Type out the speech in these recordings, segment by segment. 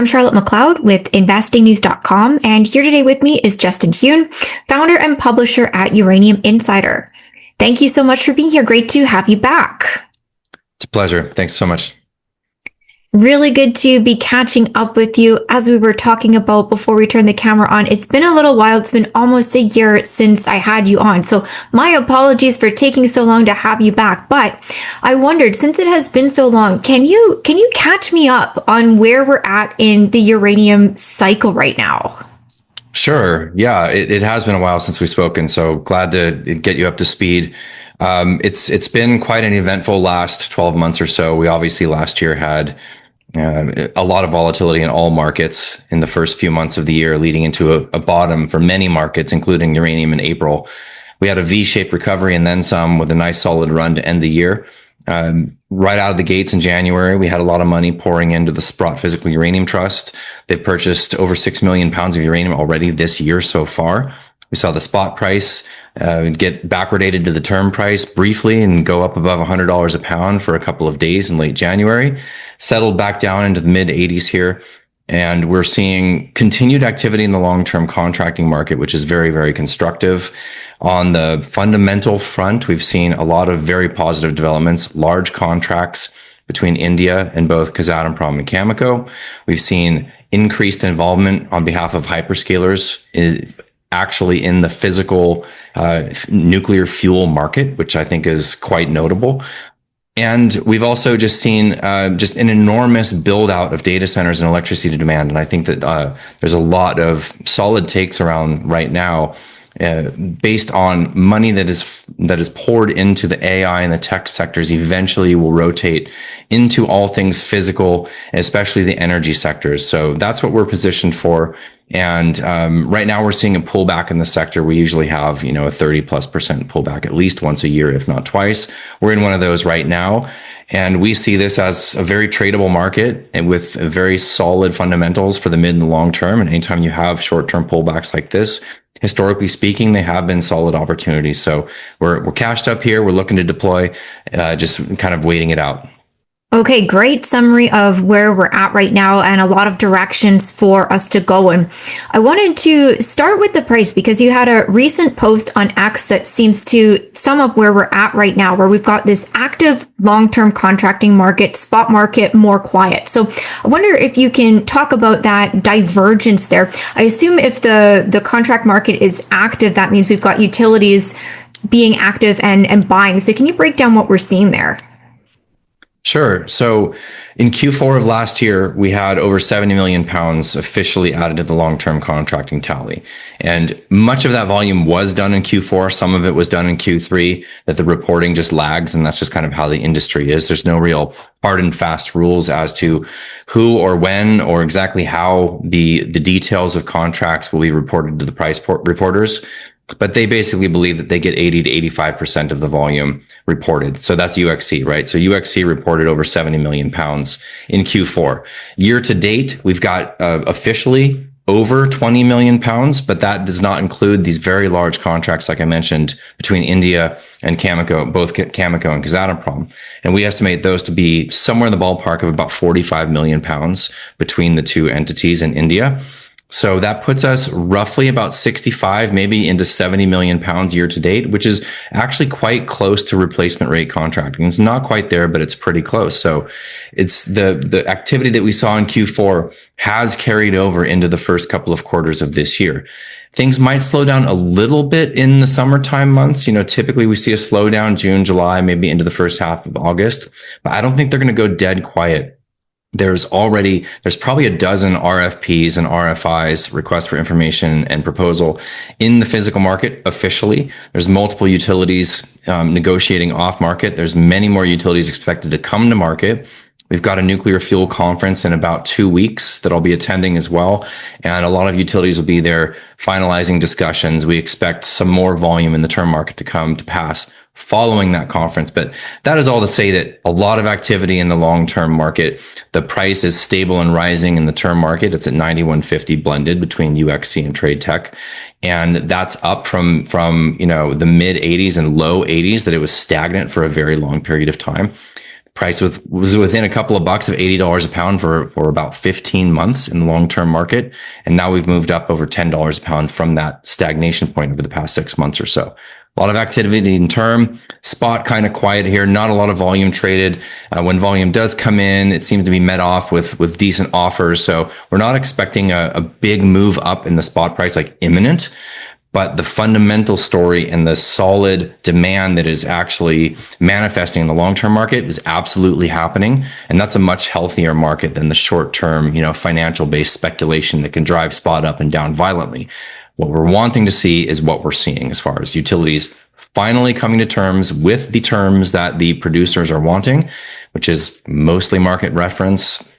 I'm Charlotte McLeod with investingnews.com, and here today with me is Justin Huhn, founder and publisher at Uranium Insider. Thank you so much for being here. Great to have you back. It's a pleasure. Thanks so much. Really good to be catching up with you. As we were talking about before we turned the camera on, it's been a little while. It's been almost a year since I had you on. So my apologies for taking so long to have you back. But I wondered, since it has been so long, can you catch me up on where we're at in the uranium cycle right now? Sure. Yeah, it has been a while since we've spoken. So glad to get you up to speed. It's been quite an eventful last 12 months or so. We obviously last year had a lot of volatility in all markets in the first few months of the year, leading into a bottom for many markets, including uranium in April. We had a V-shaped recovery and then some with a nice solid run to end the year. Right out of the gates in January, we had a lot of money pouring into the Sprott Physical Uranium Trust. They've purchased over 6 million pounds of uranium already this year so far. We saw the spot price get backwardated to the term price briefly and go up above $100 a pound for a couple of days in late January, settled back down into the mid 80s here. And we're seeing continued activity in the long-term contracting market, which is very, very constructive. On the fundamental front, we've seen a lot of very positive developments, large contracts between India and both Kazatomprom and Cameco. We've seen increased involvement on behalf of hyperscalers actually in the physical nuclear fuel market, which I think is quite notable. And we've also just seen just an enormous build out of data centers and electricity demand. And I think that there's a lot of solid takes around right now based on money that is poured into the AI and the tech sectors eventually will rotate into all things physical, especially the energy sectors. So that's what we're positioned for. And right now we're seeing a pullback in the sector. We usually have, a 30+% pullback at least once a year, if not twice. We're in one of those right now. And we see this as a very tradable market and with very solid fundamentals for the mid and the long term. And anytime you have short-term pullbacks like this, historically speaking, they have been solid opportunities. So we're cashed up here. We're looking to deploy, just kind of waiting it out. Okay, great summary of where we're at right now and a lot of directions for us to go in. I wanted to start with the price because you had a recent post on X that seems to sum up where we're at right now, where we've got this active long-term contracting market, spot market, more quiet. So I wonder if you can talk about that divergence there. I assume if the contract market is active, that means we've got utilities being active and buying. So can you break down what we're seeing there? Sure. So in Q4 of last year, we had over 70 million pounds officially added to the long-term contracting tally. And much of that volume was done in Q4. Some of it was done in Q3, that the reporting just lags. And that's just kind of how the industry is. There's no real hard and fast rules as to who or when or exactly how the details of contracts will be reported to the price reporters. But they basically believe that they get 80 to 85% of the volume reported. So that's UxC, right? So UxC reported over 70 million pounds in Q4. Year to date, we've got officially over 20 million pounds, but that does not include these very large contracts, like I mentioned, between India and Cameco, both Cameco and Kazatomprom. And we estimate those to be somewhere in the ballpark of about 45 million pounds between the two entities in India. So that puts us roughly about 65, maybe into 70 million pounds year to date, which is actually quite close to replacement rate contracting. It's not quite there, but it's pretty close. So it's the activity that we saw in Q4 has carried over into the first couple of quarters of this year. Things might slow down a little bit in the summertime months. Typically we see a slowdown June, July, maybe into the first half of August, but I don't think they're going to go dead quiet. There's probably a dozen RFPs and RFIs, requests for information and proposal, in the physical market officially. There's multiple utilities negotiating off market. There's many more utilities expected to come to market. We've got a nuclear fuel conference in about 2 weeks that I'll be attending as well. And a lot of utilities will be there finalizing discussions. We expect some more volume in the term market to come to pass following that conference. But that is all to say that a lot of activity in the long-term market. The price is stable and rising in the term market. It's at 91.50 blended between UxC and Trade Tech. And that's up from the mid 80s and low 80s that it was stagnant for a very long period of time. Price was within a couple of bucks of $80 a pound for about 15 months in the long-term market. And now we've moved up over $10 a pound from that stagnation point over the past 6 months or so. A lot of activity in term, spot kind of quiet here, not a lot of volume traded. When volume does come in, it seems to be met off with decent offers. So we're not expecting a big move up in the spot price like imminent. But the fundamental story and the solid demand that is actually manifesting in the long-term market is absolutely happening. And that's a much healthier market than the short-term, financial-based speculation that can drive spot up and down violently. What we're wanting to see is what we're seeing as far as utilities finally coming to terms with the terms that the producers are wanting, which is mostly market reference,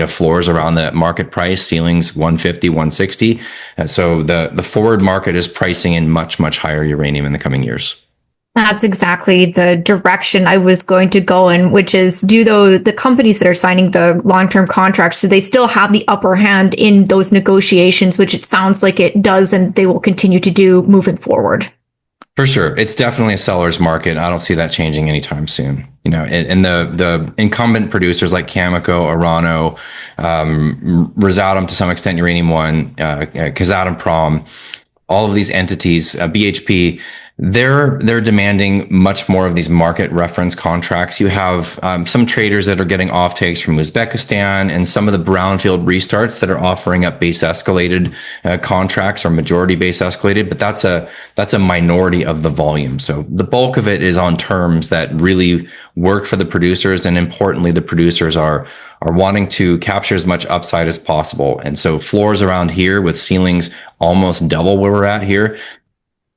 floors around the market price, ceilings 150, 160. And so the forward market is pricing in much, much higher uranium in the coming years. That's exactly the direction I was going to go in, which is the companies that are signing the long-term contracts, do they still have the upper hand in those negotiations, which it sounds like it does, and they will continue to do moving forward? For sure. It's definitely a seller's market. I don't see that changing anytime soon. And the incumbent producers like Cameco, Orano, Rosatom to some extent, Uranium One, Kazatomprom, all of these entities, BHP, they're demanding much more of these market reference contracts. You have some traders that are getting offtakes from Uzbekistan and some of the brownfield restarts that are offering up base escalated contracts or majority base escalated, but that's a minority of the volume. So the bulk of it is on terms that really work for the producers, and importantly, the producers are wanting to capture as much upside as possible. And so floors around here with ceilings almost double where we're at here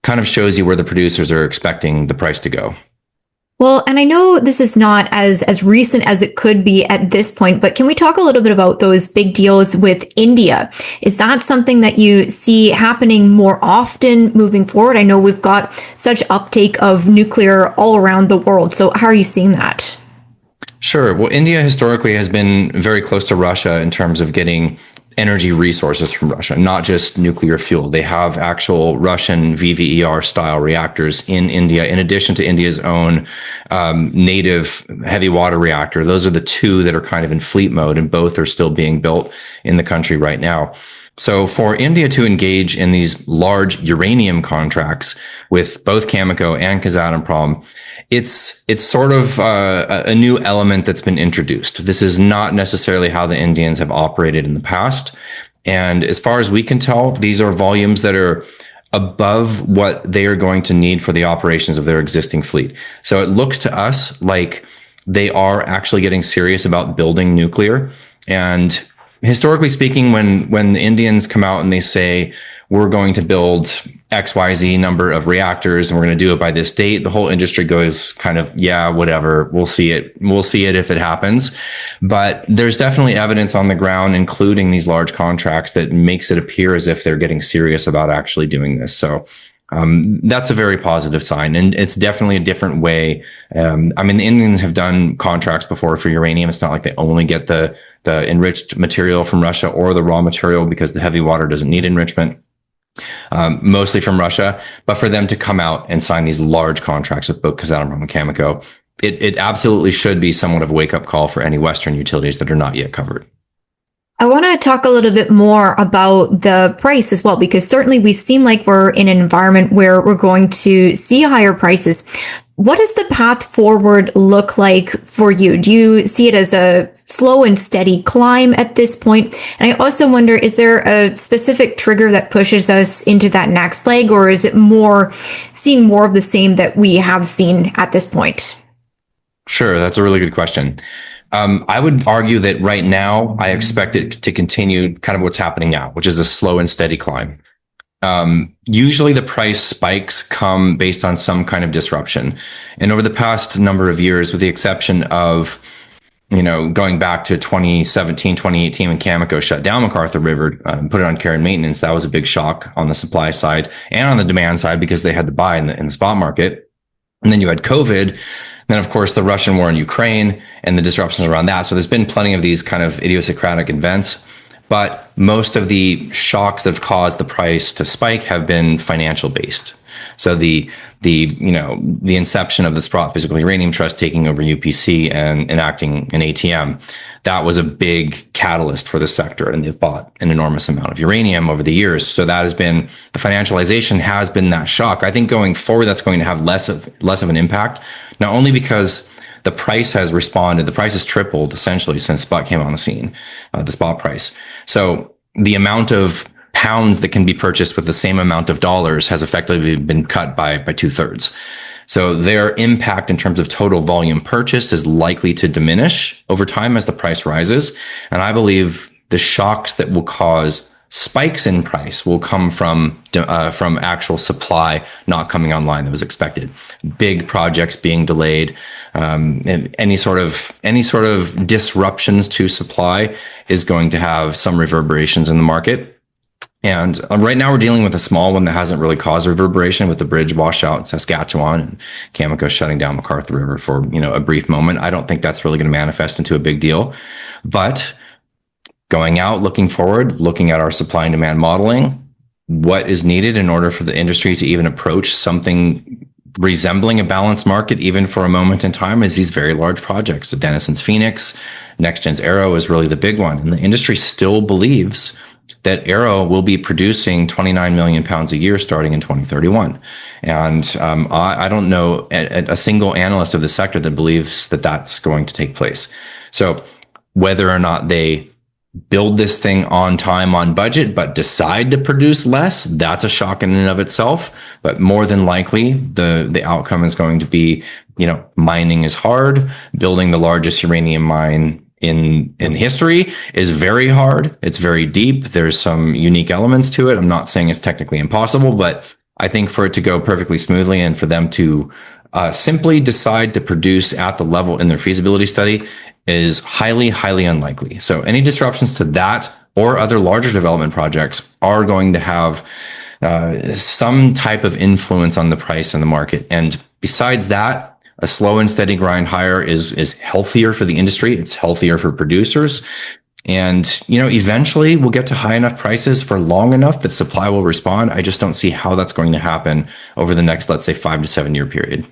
kind of shows you where the producers are expecting the price to go. Well, and I know this is not as recent as it could be at this point, but can we talk a little bit about those big deals with India? Is that something that you see happening more often moving forward? I know we've got such uptake of nuclear all around the world. So how are you seeing that? Sure. Well, India historically has been very close to Russia in terms of getting energy resources from Russia, not just nuclear fuel. They have actual Russian VVER style reactors in India, in addition to India's own native heavy water reactor. Those are the two that are kind of in fleet mode, and both are still being built in the country right now. So for India to engage in these large uranium contracts with both Cameco and Kazatomprom, it's sort of a new element that's been introduced. This is not necessarily how the Indians have operated in the past. And as far as we can tell, these are volumes that are above what they are going to need for the operations of their existing fleet. So it looks to us like they are actually getting serious about building nuclear. And historically speaking, when the Indians come out and they say, we're going to build XYZ number of reactors and we're going to do it by this date, the whole industry goes kind of, yeah, whatever. We'll see it. We'll see it if it happens. But there's definitely evidence on the ground, including these large contracts, that makes it appear as if they're getting serious about actually doing this. So that's a very positive sign. And it's definitely a different way. The Indians have done contracts before for uranium. It's not like they only get the enriched material from Russia or the raw material, because the heavy water doesn't need enrichment. Mostly from Russia, but for them to come out and sign these large contracts with both Kazatomprom and Cameco, it absolutely should be somewhat of a wake-up call for any Western utilities that are not yet covered. I want to talk a little bit more about the price as well, because certainly we seem like we're in an environment where we're going to see higher prices. What does the path forward look like for you? Do you see it as a slow and steady climb at this point? And I also wonder, is there a specific trigger that pushes us into that next leg, or is it more seeing more of the same that we have seen at this point? Sure, that's a really good question. I would argue that right now, I expect it to continue kind of what's happening now, which is a slow and steady climb. Usually the price spikes come based on some kind of disruption. And over the past number of years, with the exception of, going back to 2017, 2018, when Cameco shut down McArthur River and put it on care and maintenance, that was a big shock on the supply side and on the demand side, because they had to buy in the spot market. And then you had COVID. Then, of course, the Russian war in Ukraine and the disruptions around that. So there's been plenty of these kind of idiosyncratic events. But most of the shocks that have caused the price to spike have been financial based. So the inception of the Sprott Physical Uranium Trust taking over UPC and enacting an ATM, that was a big catalyst for the sector, and they've bought an enormous amount of uranium over the years. So that has been, the financialization has been that shock. I think going forward, that's going to have less of an impact, not only because the price has responded, the price has tripled essentially since spot came on the scene, the spot price. So the amount of pounds that can be purchased with the same amount of dollars has effectively been cut by 2/3. So their impact in terms of total volume purchased is likely to diminish over time as the price rises. And I believe the shocks that will cause spikes in price will come from actual supply not coming online that was expected. Big projects being delayed, and any sort of disruptions to supply is going to have some reverberations in the market. And right now we're dealing with a small one that hasn't really caused reverberation with the bridge washout in Saskatchewan and Cameco shutting down McArthur River for, a brief moment. I don't think that's really going to manifest into a big deal. But going out, looking forward, looking at our supply and demand modeling, what is needed in order for the industry to even approach something resembling a balanced market, even for a moment in time, is these very large projects. The Denison's Phoenix, NextGen's Arrow is really the big one. And the industry still believes that Arrow will be producing 29 million pounds a year starting in 2031. And I don't know a single analyst of the sector that believes that that's going to take place. So whether or not they build this thing on time, on budget, but decide to produce less, that's a shock in and of itself. But more than likely, the outcome is going to be, mining is hard. Building the largest uranium mine in history is very hard. It's very deep. There's some unique elements to it. I'm not saying it's technically impossible, but I think for it to go perfectly smoothly and for them to simply decide to produce at the level in their feasibility study is highly, highly unlikely. So any disruptions to that or other larger development projects are going to have some type of influence on the price in the market. And besides that, a slow and steady grind higher is healthier for the industry. It's healthier for producers. And, eventually we'll get to high enough prices for long enough that supply will respond. I just don't see how that's going to happen over the next, let's say, 5 to 7 year period.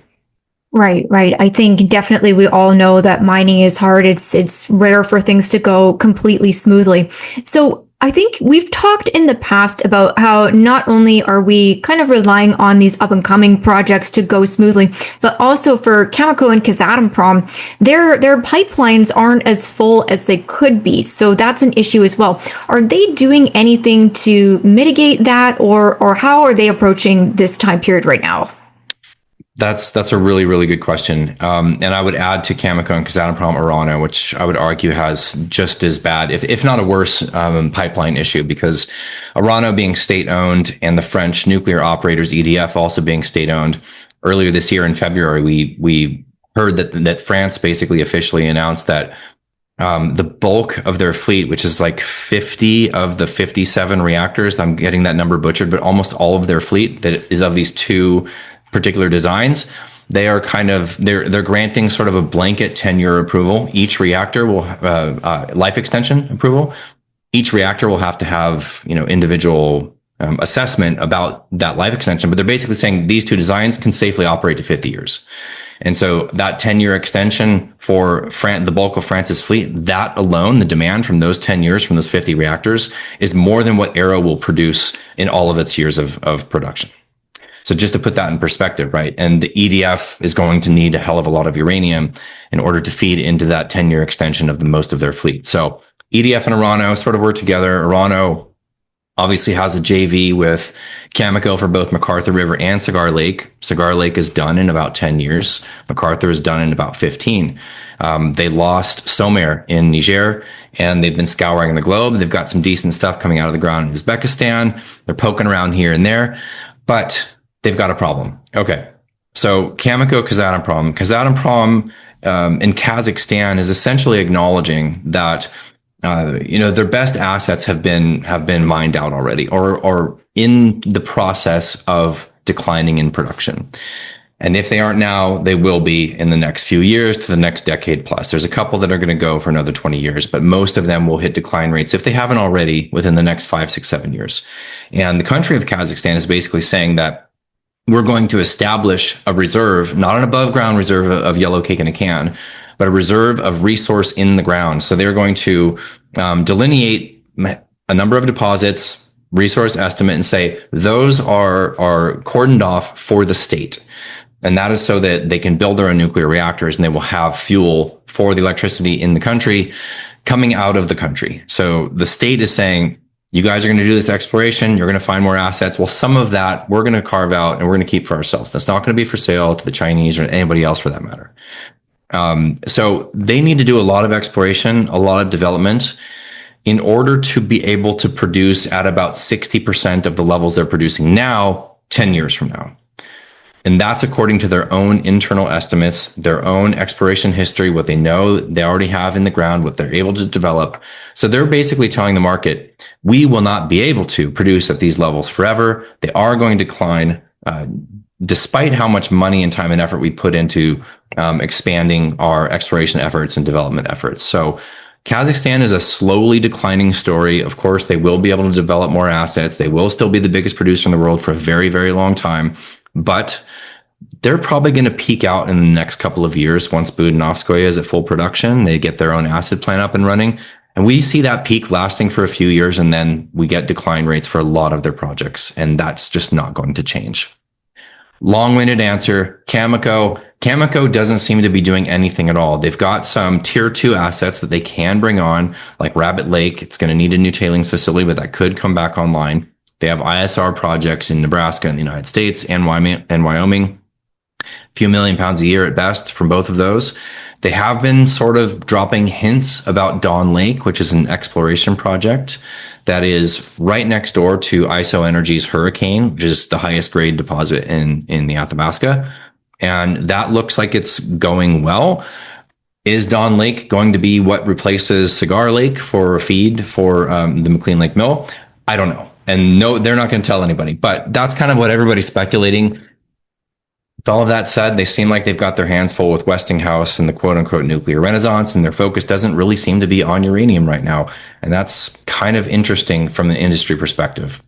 Right. I think definitely we all know that mining is hard. It's rare for things to go completely smoothly. So I think we've talked in the past about how not only are we kind of relying on these up and coming projects to go smoothly, but also for Cameco and Kazatomprom, their pipelines aren't as full as they could be. So that's an issue as well. Are they doing anything to mitigate that, or how are they approaching this time period right now? That's a really, really good question. And I would add to Cameco and Kazatomprom Orano, which I would argue has just as bad, if not a worse, pipeline issue, because Orano being state-owned and the French nuclear operators, EDF, also being state-owned. Earlier this year in February, we heard that France basically officially announced that the bulk of their fleet, which is like 50 of the 57 reactors, I'm getting that number butchered, but almost all of their fleet that is of these two particular designs, they are they're granting sort of a blanket 10-year approval. Each reactor will life extension approval. Each reactor will have to have individual assessment about that life extension, but they're basically saying these two designs can safely operate to 50 years. And so that 10-year extension for the bulk of France's fleet, that alone, the demand from those 10 years from those 50 reactors is more than what Arrow will produce in all of its years of production. So just to put that in perspective, right? And the EDF is going to need a hell of a lot of uranium in order to feed into that 10-year extension of most of their fleet. So EDF and Orano sort of work together. Orano obviously has a JV with Cameco for both McArthur River and Cigar Lake. Cigar Lake is done in about 10 years. McArthur is done in about 15. They lost Somer in Niger, and they've been scouring the globe. They've got some decent stuff coming out of the ground in Uzbekistan. They're poking around here and there, but they've got a problem. Okay. So Cameco, Kazatomprom in Kazakhstan is essentially acknowledging that their best assets have been mined out already, or in the process of declining in production. And if they aren't now, they will be in the next few years to the next decade plus. There's a couple that are going to go for another 20 years, but most of them will hit decline rates, if they haven't already, within the next 5, 6, 7 years. And the country of Kazakhstan is basically saying that we're going to establish a reserve, not an above ground reserve of yellow cake in a can, but a reserve of resource in the ground. So they're going to delineate a number of deposits, resource estimate, and say those are cordoned off for the state. And that is so that they can build their own nuclear reactors and they will have fuel for the electricity in the country coming out of the country. So the state is saying, you guys are going to do this exploration. You're going to find more assets. Well, some of that we're going to carve out and we're going to keep for ourselves. That's not going to be for sale to the Chinese or anybody else for that matter. So they need to do a lot of exploration, a lot of development in order to be able to produce at about 60% of the levels they're producing now, 10 years from now. And that's according to their own internal estimates, their own exploration history, what they know they already have in the ground, what they're able to develop. So they're basically telling the market, we will not be able to produce at these levels forever. They are going to decline, despite how much money and time and effort we put into expanding our exploration efforts and development efforts. So Kazakhstan is a slowly declining story. Of course, they will be able to develop more assets. They will still be the biggest producer in the world for a very, very long time. But they're probably going to peak out in the next couple of years once Budenovskoye is at full production. They get their own acid plant up and running. And we see that peak lasting for a few years, and then we get decline rates for a lot of their projects. And that's just not going to change. Long-winded answer, Cameco. Cameco doesn't seem to be doing anything at all. They've got some tier 2 assets that they can bring on, like Rabbit Lake. It's going to need a new tailings facility, but that could come back online. They have ISR projects in Nebraska and the United States and Wyoming. A few million pounds a year at best from both of those. They have been sort of dropping hints about Dawn Lake, which is an exploration project that is right next door to ISO Energy's Hurricane, which is the highest grade deposit in the Athabasca. And that looks like it's going well. Is Dawn Lake going to be what replaces Cigar Lake for a feed for the McLean Lake Mill? I don't know. And no, they're not going to tell anybody, but that's kind of what everybody's speculating. With all of that said, they seem like they've got their hands full with Westinghouse and the quote unquote nuclear renaissance, and their focus doesn't really seem to be on uranium right now. And that's kind of interesting from the industry perspective.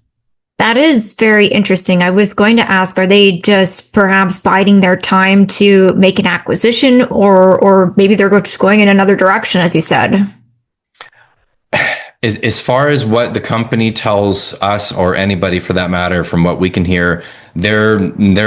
That is very interesting. I was going to ask, are they just perhaps biding their time to make an acquisition, or maybe they're just going in another direction, as you said? As far as what the company tells us, or anybody for that matter, from what we can hear, they're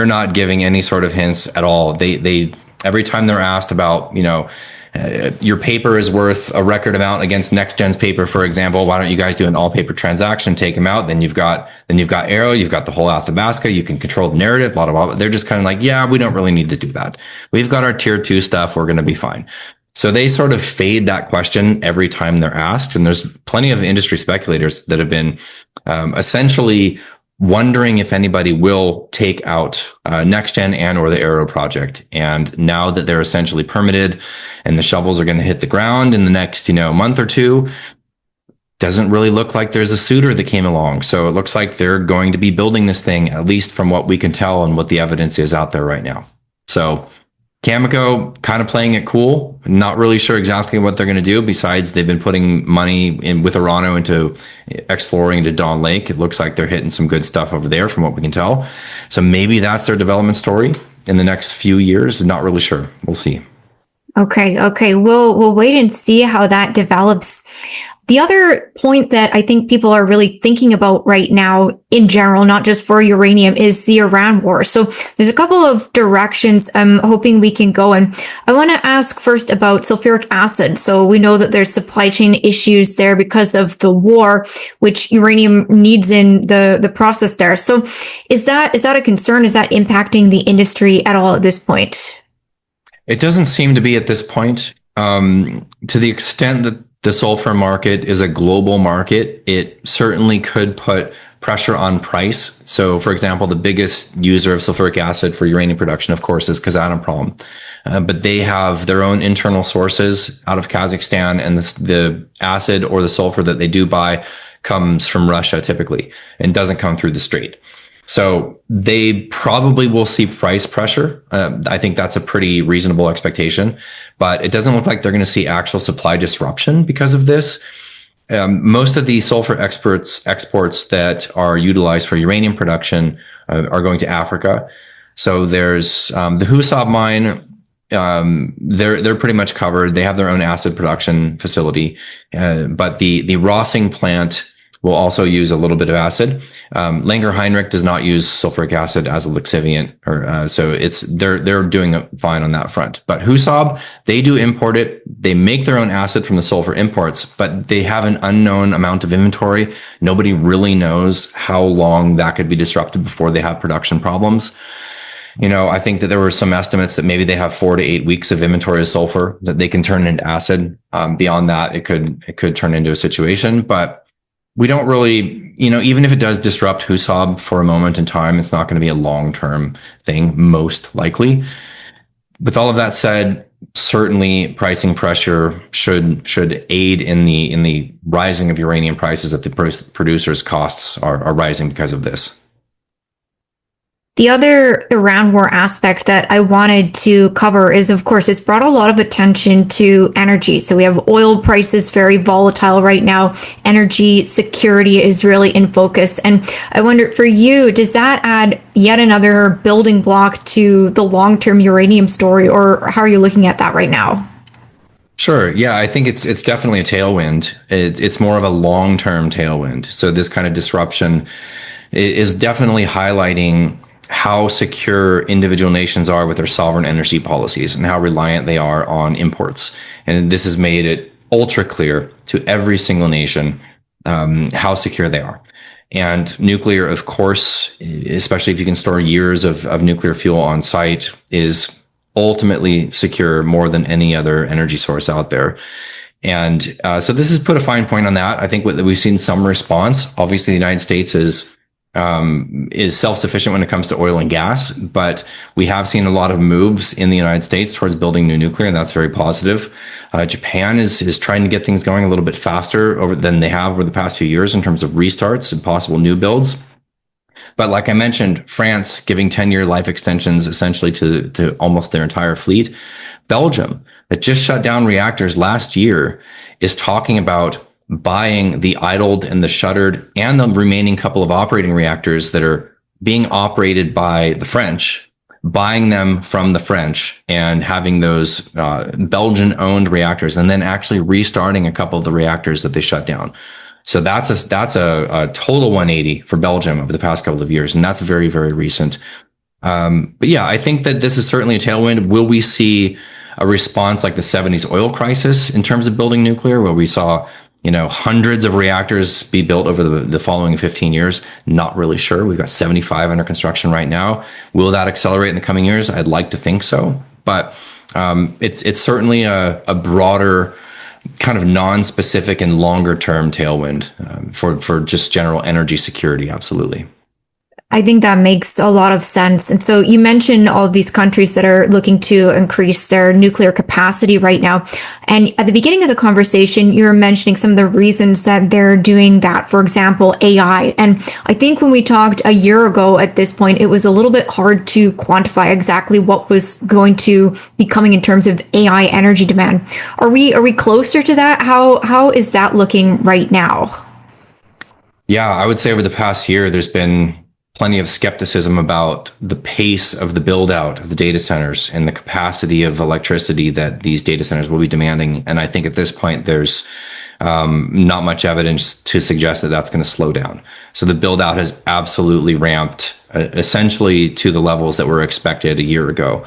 not giving any sort of hints at all. They every time they're asked about, your paper is worth a record amount against NextGen's paper, for example. Why don't you guys do an all paper transaction? Take them out. Then you've got Arrow. You've got the whole Athabasca. You can control the narrative. Blah blah blah. They're just kind of like, yeah, we don't really need to do that. We've got our tier 2 stuff. We're going to be fine. So they sort of fade that question every time they're asked. And there's plenty of industry speculators that have been essentially wondering if anybody will take out NextGen and or the Arrow project. And now that they're essentially permitted and the shovels are going to hit the ground in the next, month or two, doesn't really look like there's a suitor that came along. So it looks like they're going to be building this thing, at least from what we can tell and what the evidence is out there right now. So Cameco kind of playing it cool. Not really sure exactly what they're going to do. Besides, they've been putting money in with Orano into exploring into Dawn Lake. It looks like they're hitting some good stuff over there from what we can tell. So maybe that's their development story in the next few years. Not really sure. We'll see. Okay. We'll wait and see how that develops. The other point that I think people are really thinking about right now in general, not just for uranium, is the Iran war. So there's a couple of directions I'm hoping we can go in. I want to ask first about sulfuric acid. So we know that there's supply chain issues there because of the war, which uranium needs in the process there. So is that a concern? Is that impacting the industry at all at this point? It doesn't seem to be at this point. To the extent that the sulfur market is a global market, it certainly could put pressure on price. So, for example, the biggest user of sulfuric acid for uranium production, of course, is Kazatomprom. But they have their own internal sources out of Kazakhstan, and the acid or the sulfur that they do buy comes from Russia typically and doesn't come through the strait. So they probably will see price pressure. I think that's a pretty reasonable expectation, but it doesn't look like they're going to see actual supply disruption because of this. Most of the sulfur exports that are utilized for uranium production are going to Africa. So there's the Husab mine. They're pretty much covered. They have their own acid production facility, but the Rossing plant will also use a little bit of acid. Langer Heinrich does not use sulfuric acid as a lixiviant, or so they're doing fine on that front. But Husab, they do import it. They make their own acid from the sulfur imports, but they have an unknown amount of inventory. Nobody really knows how long that could be disrupted before they have production problems. I think that there were some estimates that maybe they have 4 to 8 weeks of inventory of sulfur that they can turn into acid. Beyond that, it could turn into a situation, but we don't really, even if it does disrupt Husab for a moment in time, it's not going to be a long-term thing, most likely. With all of that said, certainly pricing pressure should aid in the rising of uranium prices if the producers' costs are rising because of this. The other Iran war aspect that I wanted to cover is, of course, it's brought a lot of attention to energy. So we have oil prices very volatile right now. Energy security is really in focus. And I wonder, for you, does that add yet another building block to the long-term uranium story, or how are you looking at that right now? Sure. Yeah, I think it's definitely a tailwind. It's more of a long-term tailwind. So this kind of disruption is definitely highlighting how secure individual nations are with their sovereign energy policies and how reliant they are on imports. And this has made it ultra clear to every single nation how secure they are. And nuclear, of course, especially if you can store years of nuclear fuel on site, is ultimately secure more than any other energy source out there. And so this has put a fine point on that. I think we've seen some response. Obviously, the United States is self-sufficient when it comes to oil and gas, but we have seen a lot of moves in the United States towards building new nuclear, and that's very positive. Japan is trying to get things going a little bit faster than they have over the past few years in terms of restarts and possible new builds. But like I mentioned, France giving 10-year life extensions essentially to almost their entire fleet. Belgium, that just shut down reactors last year, is talking about buying the idled and the shuttered and the remaining couple of operating reactors that are being operated by the French, buying them from the French and having those Belgian-owned reactors, and then actually restarting a couple of the reactors that they shut down. So that's a total 180 for Belgium over the past couple of years, and that's very, very recent. But yeah, I think that this is certainly a tailwind. Will we see a response like the 70s oil crisis in terms of building nuclear, where we saw hundreds of reactors be built over the following 15 years? Not really sure. We've got 75 under construction right now. Will that accelerate in the coming years? I'd like to think so, but it's certainly a broader kind of non-specific and longer term tailwind for just general energy security. Absolutely. I think that makes a lot of sense. And so you mentioned all of these countries that are looking to increase their nuclear capacity right now. And at the beginning of the conversation, you were mentioning some of the reasons that they're doing that. For example, AI. And I think when we talked a year ago at this point, it was a little bit hard to quantify exactly what was going to be coming in terms of AI energy demand. Are we closer to that? How is that looking right now? Yeah, I would say over the past year, there's been plenty of skepticism about the pace of the build out of the data centers and the capacity of electricity that these data centers will be demanding. And I think at this point, there's not much evidence to suggest that that's going to slow down. So the build out has absolutely ramped essentially to the levels that were expected a year ago.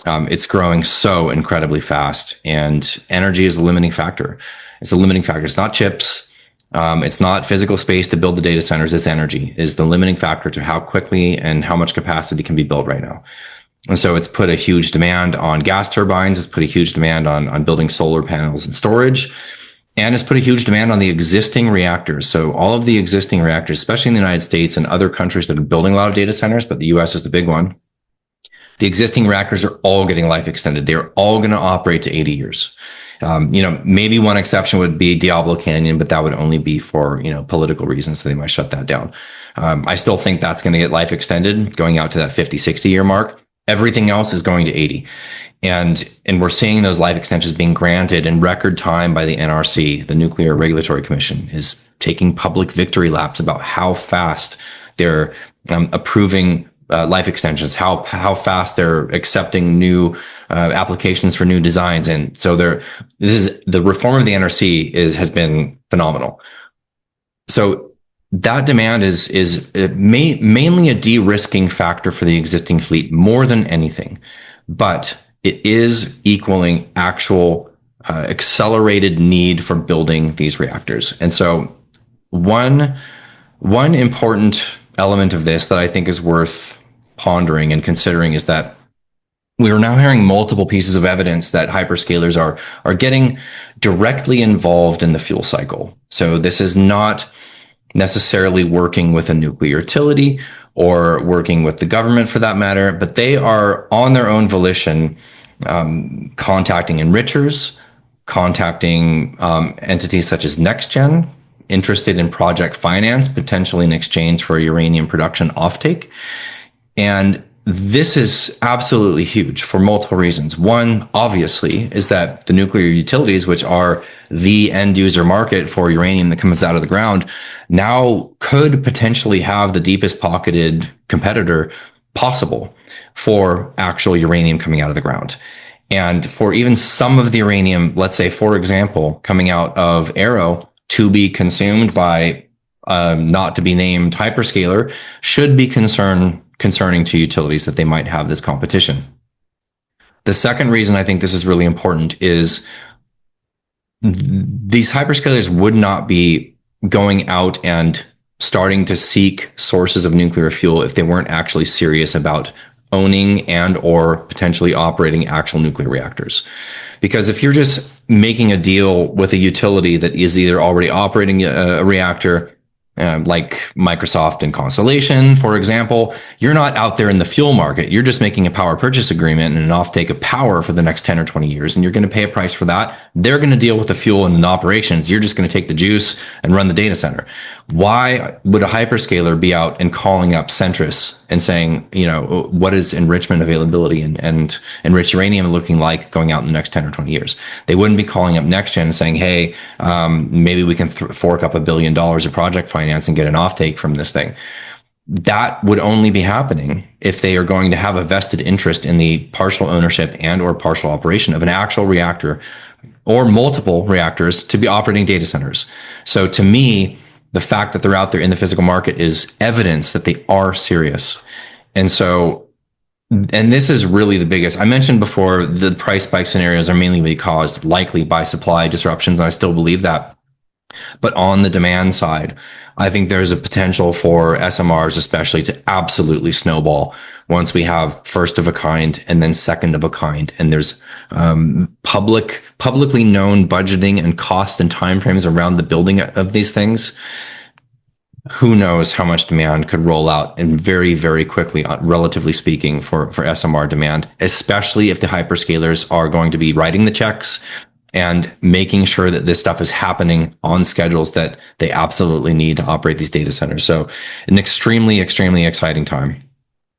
It's growing so incredibly fast, and energy is a limiting factor. It's a limiting factor. It's not chips. It's not physical space to build the data centers. It's energy is the limiting factor to how quickly and how much capacity can be built right now. And so it's put a huge demand on gas turbines. It's put a huge demand on building solar panels and storage. And it's put a huge demand on the existing reactors. So all of the existing reactors, especially in the United States and other countries that are building a lot of data centers, but the US is the big one. The existing reactors are all getting life extended. They're all going to operate to 80 years. Maybe one exception would be Diablo Canyon, but that would only be for, political reasons. So they might shut that down. I still think that's going to get life extended going out to that 50, 60 year mark. Everything else is going to 80. And we're seeing those life extensions being granted in record time by the NRC. The Nuclear Regulatory Commission is taking public victory laps about how fast they're approving life extensions, how fast they're accepting new applications for new designs, and so the reform of the NRC has been phenomenal. So that demand is mainly a de-risking factor for the existing fleet more than anything, but it is equaling actual accelerated need for building these reactors. And so one important element of this that I think is worth pondering and considering is that we are now hearing multiple pieces of evidence that hyperscalers are getting directly involved in the fuel cycle. So this is not necessarily working with a nuclear utility or working with the government for that matter, but they are on their own volition contacting enrichers, contacting entities such as NextGen, interested in project finance, potentially in exchange for a uranium production offtake. And this is absolutely huge for multiple reasons. One, obviously, is that the nuclear utilities, which are the end user market for uranium that comes out of the ground, now could potentially have the deepest pocketed competitor possible for actual uranium coming out of the ground. And for even some of the uranium, let's say, for example, coming out of Arrow to be consumed by not to be named hyperscaler, should be concerning to utilities that they might have this competition. The second reason I think this is really important is these hyperscalers would not be going out and starting to seek sources of nuclear fuel if they weren't actually serious about owning and or potentially operating actual nuclear reactors. Because if you're just making a deal with a utility that is either already operating a reactor, like Microsoft and Constellation, for example, you're not out there in the fuel market. You're just making a power purchase agreement and an offtake of power for the next 10 or 20 years, and you're going to pay a price for that. They're going to deal with the fuel and the operations. You're just going to take the juice and run the data center. Why would a hyperscaler be out and calling up Centrus and saying, what is enrichment availability and enriched uranium looking like going out in the next 10 or 20 years? They wouldn't be calling up NextGen and saying, hey, maybe we can fork up $1 billion of project finance and get an offtake from this thing. That would only be happening if they are going to have a vested interest in the partial ownership and or partial operation of an actual reactor or multiple reactors to be operating data centers. So to me, the fact that they're out there in the physical market is evidence that they are serious. And this is really the biggest. I mentioned before the price spike scenarios are mainly caused likely by supply disruptions, and I still believe that. But on the demand side, I think there's a potential for SMRs especially to absolutely snowball once we have first of a kind and then second of a kind. And there's publicly known budgeting and cost and timeframes around the building of these things. Who knows how much demand could roll out and very, very quickly, relatively speaking, for SMR demand, especially if the hyperscalers are going to be writing the checks and making sure that this stuff is happening on schedules that they absolutely need to operate these data centers. So an extremely, extremely exciting time.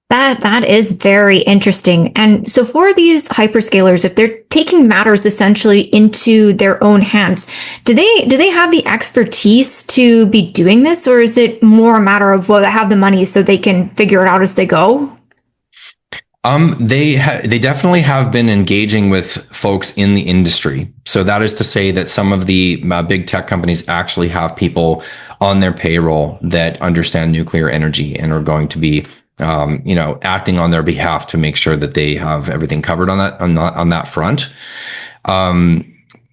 That is very interesting. And so for these hyperscalers, if they're taking matters essentially into their own hands, do they have the expertise to be doing this, or is it more a matter of, well, they have the money so they can figure it out as they go? They definitely have been engaging with folks in the industry. So that is to say that some of the big tech companies actually have people on their payroll that understand nuclear energy and are going to be acting on their behalf to make sure that they have everything covered on that front.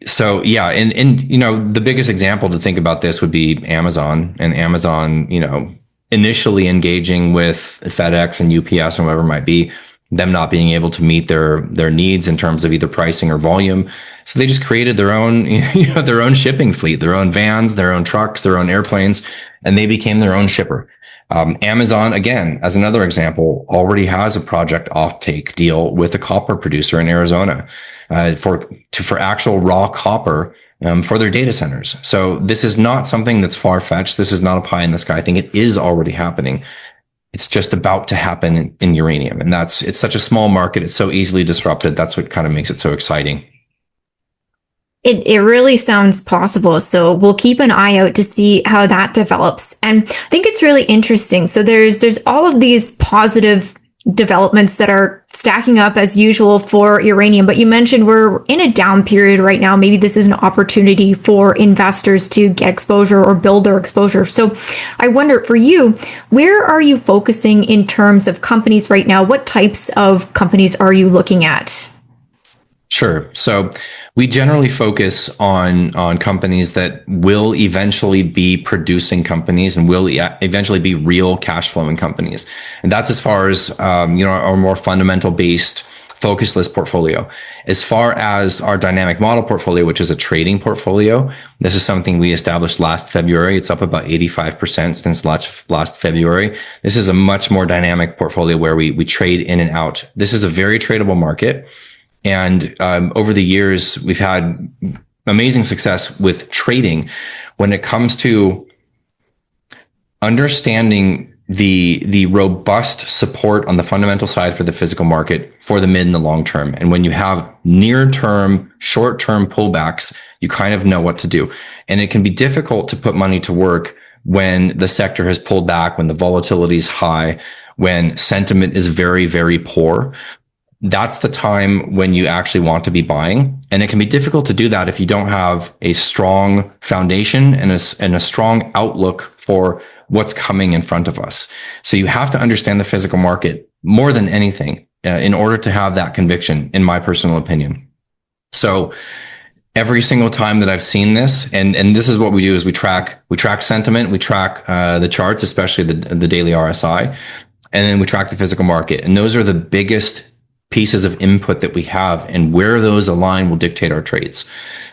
So yeah, and the biggest example to think about this would be Amazon, and Amazon, initially engaging with FedEx and UPS and whatever it might be, them not being able to meet their needs in terms of either pricing or volume. So they just created their own, their own shipping fleet, their own vans, their own trucks, their own airplanes, and they became their own shipper. Amazon, again, as another example, already has a project offtake deal with a copper producer in Arizona for actual raw copper for their data centers. So this is not something that's far-fetched. This is not a pie in the sky. I think it is already happening. It's just about to happen in uranium. And it's such a small market. It's so easily disrupted. That's what kind of makes it so exciting. It really sounds possible. So we'll keep an eye out to see how that develops. And I think it's really interesting. So there's all of these positive developments that are stacking up as usual for uranium. But you mentioned we're in a down period right now. Maybe this is an opportunity for investors to get exposure or build their exposure. So I wonder for you, where are you focusing in terms of companies right now? What types of companies are you looking at? Sure. So we generally focus on companies that will eventually be producing companies and will eventually be real cash flowing companies. And that's as far as our more fundamental based focus list portfolio. As far as our dynamic model portfolio, which is a trading portfolio, this is something we established last February. It's up about 85% since last February. This is a much more dynamic portfolio where we trade in and out. This is a very tradable market. And over the years, we've had amazing success with trading when it comes to understanding the robust support on the fundamental side for the physical market for the mid and the long term. And when you have near term, short term pullbacks, you kind of know what to do. And it can be difficult to put money to work when the sector has pulled back, when the volatility is high, when sentiment is very, very poor. That's the time when you actually want to be buying. And it can be difficult to do that if you don't have a strong foundation and a strong outlook for what's coming in front of us. So you have to understand the physical market more than anything in order to have that conviction, in my personal opinion. So every single time that I've seen this, and this is what we do, is we track sentiment, we track the charts, especially the daily RSI, and then we track the physical market. And those are the biggest pieces of input that we have, and where those align will dictate our trades.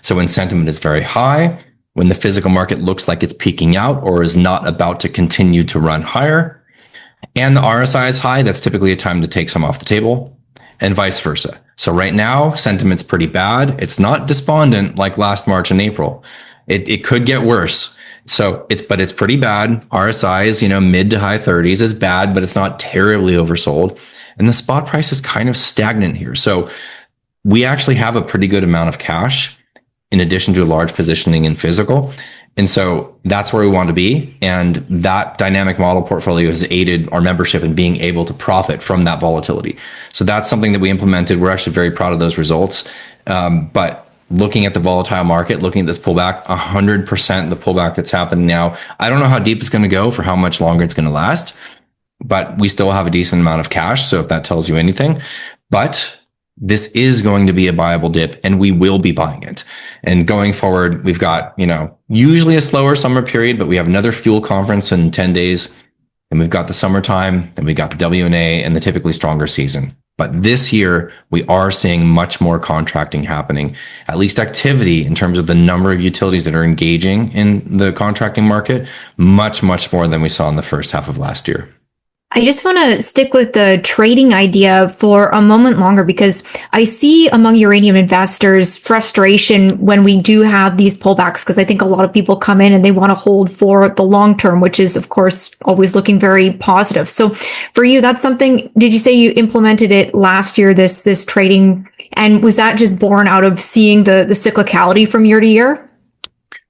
So when sentiment is very high, when the physical market looks like it's peaking out or is not about to continue to run higher, and the RSI is high, that's typically a time to take some off the table, and vice versa. So right now, sentiment's pretty bad. It's not despondent like last March and April. It could get worse. So it's pretty bad. RSI is, mid to high 30s is bad, but it's not terribly oversold. And the spot price is kind of stagnant here. So we actually have a pretty good amount of cash in addition to a large positioning in physical. And so that's where we want to be. And that dynamic model portfolio has aided our membership in being able to profit from that volatility. So that's something that we implemented. We're actually very proud of those results. But looking at the volatile market, looking at this pullback, 100% the pullback that's happening now, I don't know how deep it's going to go, for how much longer it's going to last. But we still have a decent amount of cash. So if that tells you anything, but this is going to be a buyable dip, and we will be buying it. And going forward, we've got, usually a slower summer period, but we have another fuel conference in 10 days. And we've got the summertime, and we've got the WNA and the typically stronger season. But this year, we are seeing much more contracting happening, at least activity in terms of the number of utilities that are engaging in the contracting market, much, much more than we saw in the first half of last year. I just want to stick with the trading idea for a moment longer, because I see among uranium investors frustration when we do have these pullbacks, because I think a lot of people come in and they want to hold for the long term, which is, of course, always looking very positive. So for you, that's something, did you say you implemented it last year, this trading? And was that just born out of seeing the cyclicality from year to year?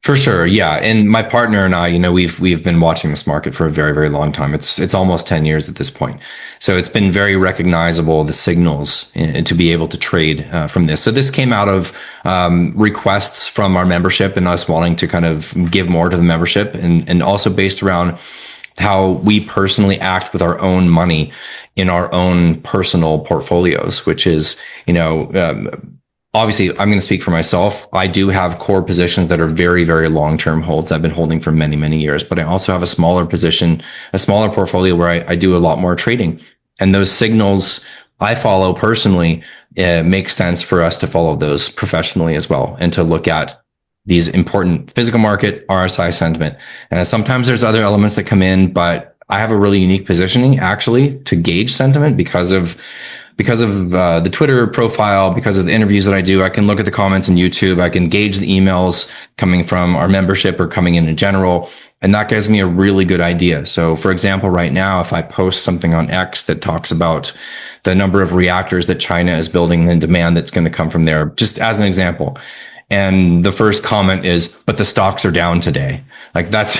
For sure, yeah. And my partner and I, we've been watching this market for a very, very long time. It's almost 10 years at this point. So it's been very recognizable, the signals, to be able to trade from this. So this came out of requests from our membership and us wanting to kind of give more to the membership, and also based around how we personally act with our own money in our own personal portfolios, which is, obviously, I'm going to speak for myself. I do have core positions that are very, very long-term holds I've been holding for many, many years, but I also have a smaller portfolio where I do a lot more trading. And those signals I follow personally, make sense for us to follow those professionally as well, and to look at these important physical market, RSI sentiment. And sometimes there's other elements that come in, but I have a really unique positioning actually to gauge sentiment because of the Twitter profile, because of the interviews that I do. I can look at the comments on YouTube. I can gauge the emails coming from our membership or coming in general. And that gives me a really good idea. So for example, right now, if I post something on X that talks about the number of reactors that China is building and the demand that's going to come from there, just as an example, And the first comment is, but the stocks are down today. Like that's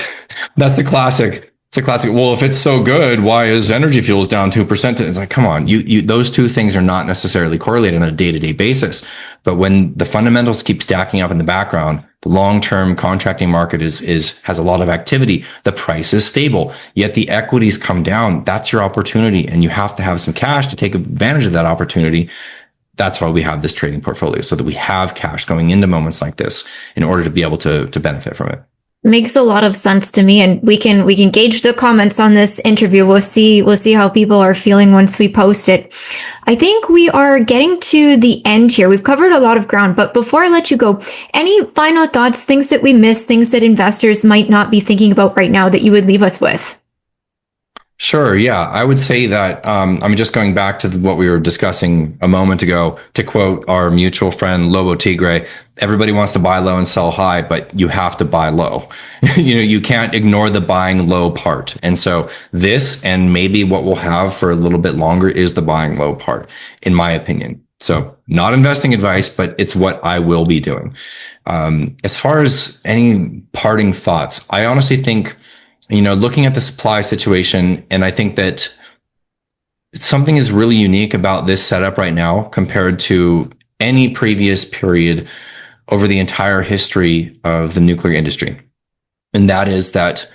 the classic. It's a classic. Well, if it's so good, why is energy fuels down 2%? It's like, come on, those two things are not necessarily correlated on a day-to-day basis. But when the fundamentals keep stacking up in the background, the long-term contracting market has a lot of activity. The price is stable, yet the equities come down. That's your opportunity, and you have to have some cash to take advantage of that opportunity. That's why we have this trading portfolio, so that we have cash going into moments like this in order to be able to benefit from it. Makes a lot of sense to me, and we can gauge the comments on this interview. We'll see how people are feeling once we post it. I think we are getting to the end here. We've covered a lot of ground, but before I let you go, any final thoughts, things that we missed, things that investors might not be thinking about right now that you would leave us with? Sure. Yeah. I would say that, just going back to what we were discussing a moment ago, to quote our mutual friend, Lobo Tigre, everybody wants to buy low and sell high, but you have to buy low. You can't ignore the buying low part. And so this, and maybe what we'll have for a little bit longer, is the buying low part, in my opinion. So not investing advice, but it's what I will be doing. As far as any parting thoughts, I honestly think, looking at the supply situation, and I think that something is really unique about this setup right now compared to any previous period over the entire history of the nuclear industry. And that is that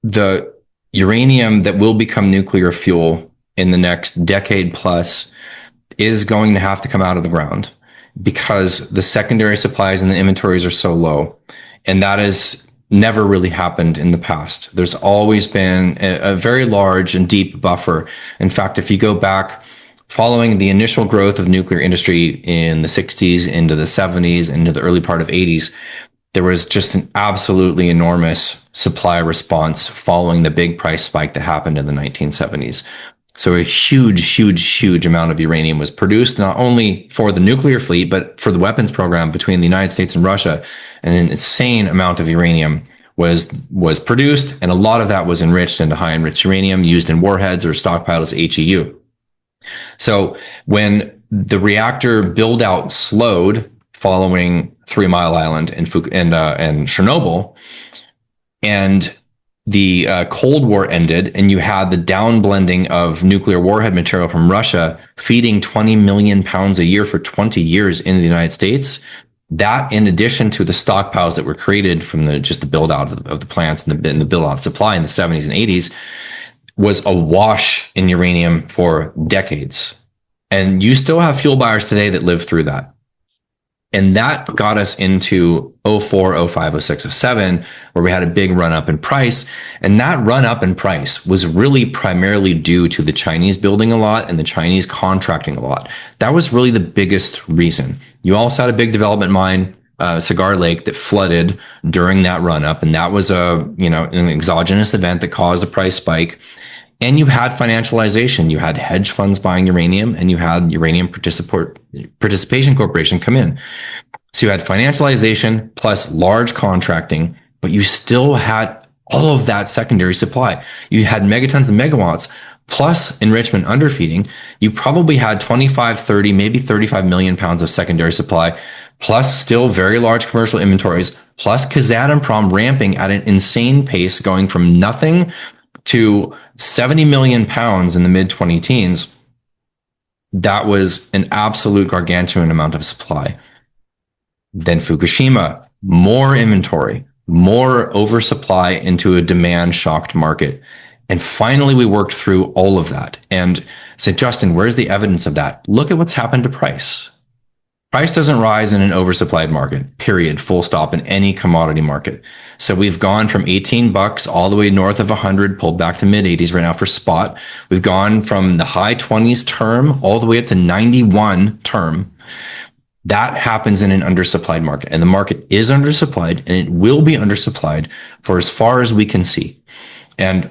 the uranium that will become nuclear fuel in the next decade plus is going to have to come out of the ground because the secondary supplies and the inventories are so low. And that is never really happened in the past. There's always been a very large and deep buffer. In fact, if you go back following the initial growth of nuclear industry in the 60s, into the 70s, into the early part of 80s, there was just an absolutely enormous supply response following the big price spike that happened in the 1970s. So a huge amount of uranium was produced, not only for the nuclear fleet, but for the weapons program between the United States and Russia. And an insane amount of uranium was produced, and a lot of that was enriched into high enriched uranium used in warheads or stockpiled as HEU. So when the reactor build out slowed following 3 Mile Island and Chernobyl, and the Cold War ended, and you had the downblending of nuclear warhead material from Russia feeding 20 million pounds a year for 20 years in the United States. That, in addition to the stockpiles that were created from the build out of the plants and the build out of supply in the 70s and 80s, was awash in uranium for decades. And you still have fuel buyers today that live through that. And that got us into 04, 05, 06, 07, where we had a big run up in price. And that run up in price was really primarily due to the Chinese building a lot and the Chinese contracting a lot. That was really the biggest reason. You also had a big development mine, Cigar Lake, that flooded during that run up. And that was an exogenous event that caused a price spike. And you had financialization. You had hedge funds buying uranium, and you had Uranium Participation Corporation come in. So you had financialization plus large contracting, but you still had all of that secondary supply. You had megatons and megawatts plus enrichment underfeeding. You probably had 25, 30, maybe 35 million pounds of secondary supply, plus still very large commercial inventories, plus Kazatomprom ramping at an insane pace, going from nothing to 70 million pounds in the mid 2010s. That was an absolute gargantuan amount of supply. Then Fukushima, more inventory, more oversupply into a demand shocked market. And finally, we worked through all of that and said, Justin, where's the evidence of that? Look at what's happened to price. Price doesn't rise in an oversupplied market, period, full stop, in any commodity market. So we've gone from $18 all the way north of 100, pulled back to mid 80s right now for spot. We've gone from the high 20s term all the way up to 91 term. That happens in an undersupplied market, and the market is undersupplied, and it will be undersupplied for as far as we can see. And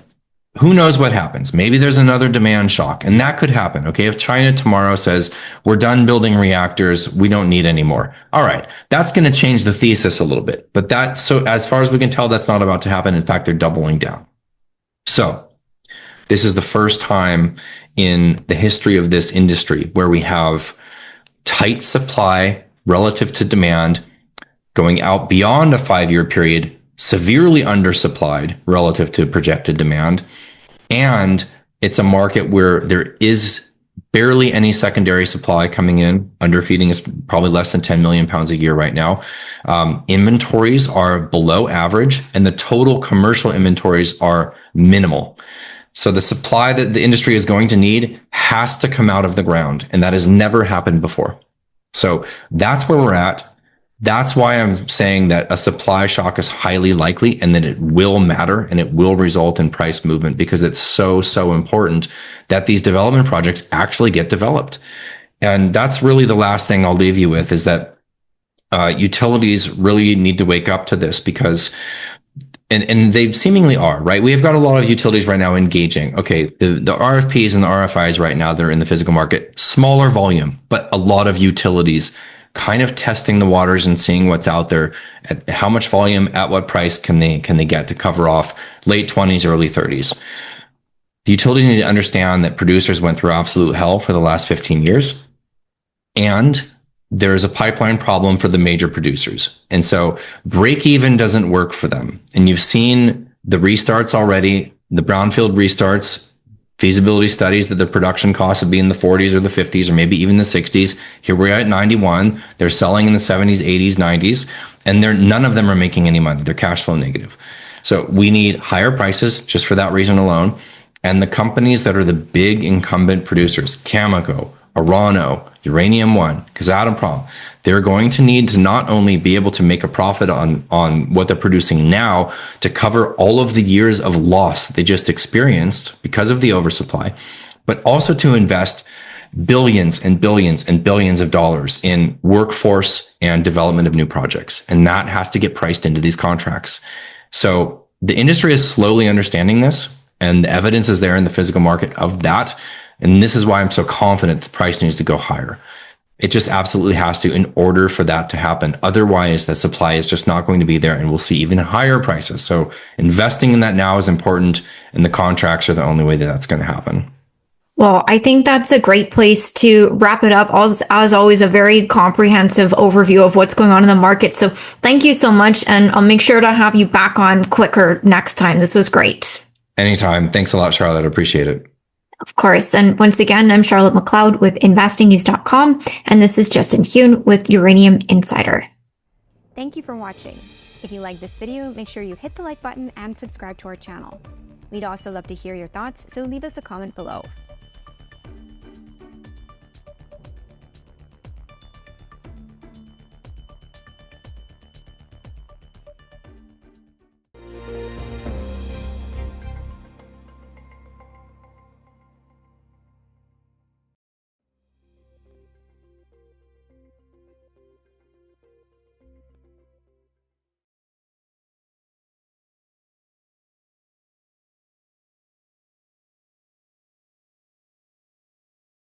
who knows what happens? Maybe there's another demand shock, and that could happen. Okay. If China tomorrow says, we're done building reactors, we don't need any more. All right. That's going to change the thesis a little bit, but so as far as we can tell, that's not about to happen. In fact, they're doubling down. So this is the first time in the history of this industry where we have tight supply relative to demand going out beyond a 5-year period, severely undersupplied relative to projected demand. And it's a market where there is barely any secondary supply coming in. Underfeeding is probably less than 10 million pounds a year right now. Inventories are below average, and the total commercial inventories are minimal. So the supply that the industry is going to need has to come out of the ground, and that has never happened before. So that's where we're at. That's why I'm saying that a supply shock is highly likely, and that it will matter and it will result in price movement, because it's so important that these development projects actually get developed. And that's really the last thing I'll leave you with, is that utilities really need to wake up to this, because and they seemingly are, right? We've got a lot of utilities right now engaging. Okay, the RFPs and the RFIs right now, they're in the physical market, smaller volume, but a lot of utilities kind of testing the waters and seeing what's out there, at how much volume, at what price can they get to cover off late 20s, early 30s. The utilities need to understand that producers went through absolute hell for the last 15 years, and there's a pipeline problem for the major producers. And so break even doesn't work for them. And you've seen the restarts already, the brownfield restarts, feasibility studies that the production costs would be in the 40s or the 50s or maybe even the 60s. Here we're at 91. They're selling in the 70s, 80s, 90s, and none of them are making any money. They're cash flow negative. So we need higher prices just for that reason alone. And the companies that are the big incumbent producers, Cameco, Orano, Uranium One, Kazatomprom, they're going to need to not only be able to make a profit on what they're producing now to cover all of the years of loss they just experienced because of the oversupply, but also to invest billions and billions and billions of dollars in workforce and development of new projects. And that has to get priced into these contracts. So the industry is slowly understanding this, and the evidence is there in the physical market of that. And this is why I'm so confident the price needs to go higher. It just absolutely has to, in order for that to happen. Otherwise, the supply is just not going to be there, and we'll see even higher prices. So investing in that now is important, and the contracts are the only way that that's going to happen. Well, I think that's a great place to wrap it up. As always, a very comprehensive overview of what's going on in the market. So thank you so much, and I'll make sure to have you back on quicker next time. This was great. Anytime. Thanks a lot, Charlotte. Appreciate it. Of course. And once again, I'm Charlotte McLeod with investingnews.com, and this is Justin Huhn with Uranium Insider. Thank you for watching. If you like this video, make sure you hit the like button and subscribe to our channel. We'd also love to hear your thoughts, so leave us a comment below.